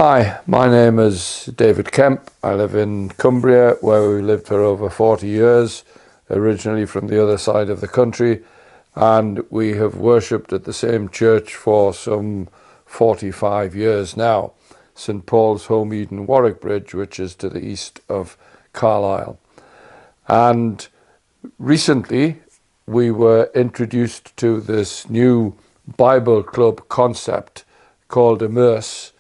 Hi, my name is David Kemp. I live in Cumbria, where we lived for over 40 years, originally from the other side of the country, and we have worshipped at the same church for some 45 years now, St Paul's Home Eden Warwick Bridge, which is to the east of Carlisle. And recently we were introduced to this new Bible club concept called Immerse.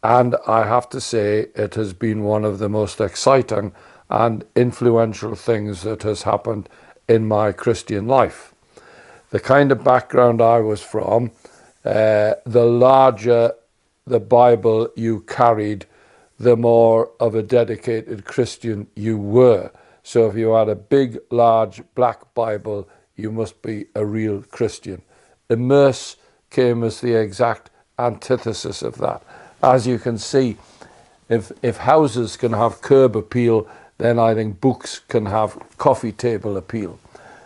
And I have to say, it has been one of the most exciting and influential things that has happened in my Christian life. The kind of background I was from, the larger the Bible you carried, the more of a dedicated Christian you were. So if you had a big, large black Bible, you must be a real Christian. Immerse came as the exact antithesis of that. As you can see, if houses can have curb appeal, then I think books can have coffee table appeal.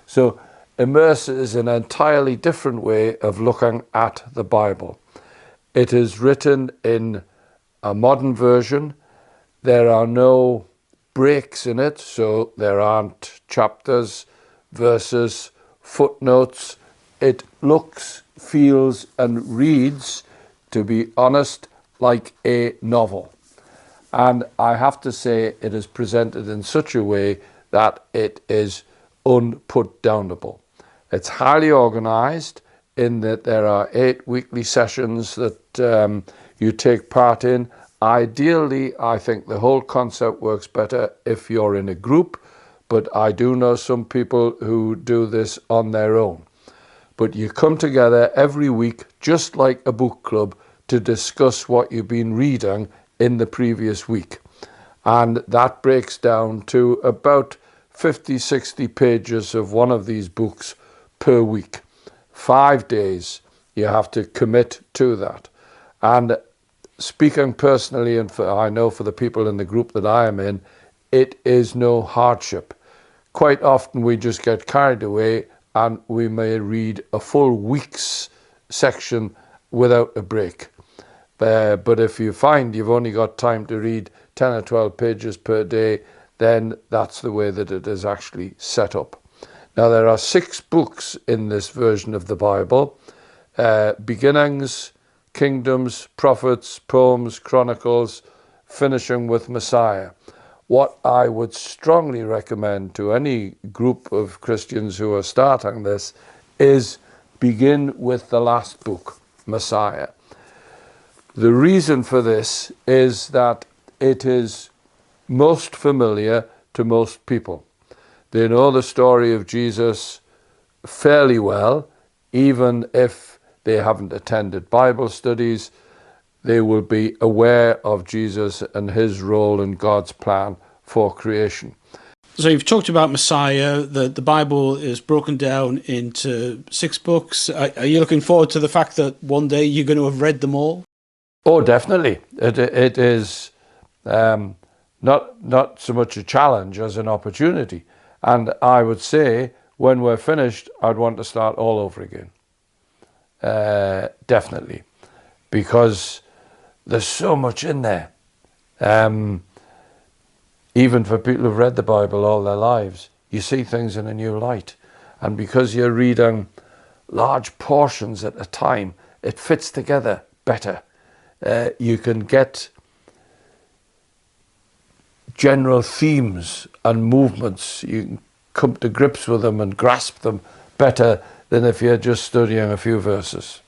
So Immerse is an entirely different way of looking at the Bible. It is written in a modern version. There are no breaks in it, so there aren't chapters, verses, footnotes. It looks, feels, and reads, to be honest, like a novel. And I have to say, it is presented in such a way that it is unputdownable. It's highly organized in that there are 8 weekly sessions that you take part in. Ideally, I think the whole concept works better if you're in a group, but I do know some people who do this on their own. But you come together every week, just like a book club, to discuss what you've been reading in the previous week. And that breaks down to about 50-60 pages of one of these books per week. 5 days you have to commit to that. And speaking personally, and I know for the people in the group that I am in, it is no hardship. Quite often we just get carried away and we may read a full week's section without a break. But if you find you've only got time to read 10 or 12 pages per day, then that's the way that it is actually set up. Now, there are 6 books in this version of the Bible: Beginnings, Kingdoms, Prophets, Poems, Chronicles, finishing with Messiah. What I would strongly recommend to any group of Christians who are starting this is begin with the last book, Messiah. The reason for this is that it is most familiar to most people. They know the story of Jesus fairly well, even if they haven't attended Bible studies. They will be aware of Jesus and his role in God's plan for creation. So you've talked about Messiah. The Bible is broken down into 6 books. Are you looking forward to the fact that one day you're going to have read them all? Oh, definitely. It is not so much a challenge as an opportunity. And I would say when we're finished, I'd want to start all over again. Definitely. Because there's so much in there. Even for people who've read the Bible all their lives, you see things in a new light. And because you're reading large portions at a time, it fits together better. You can get general themes and movements. You can come to grips with them and grasp them better than if you're just studying a few verses.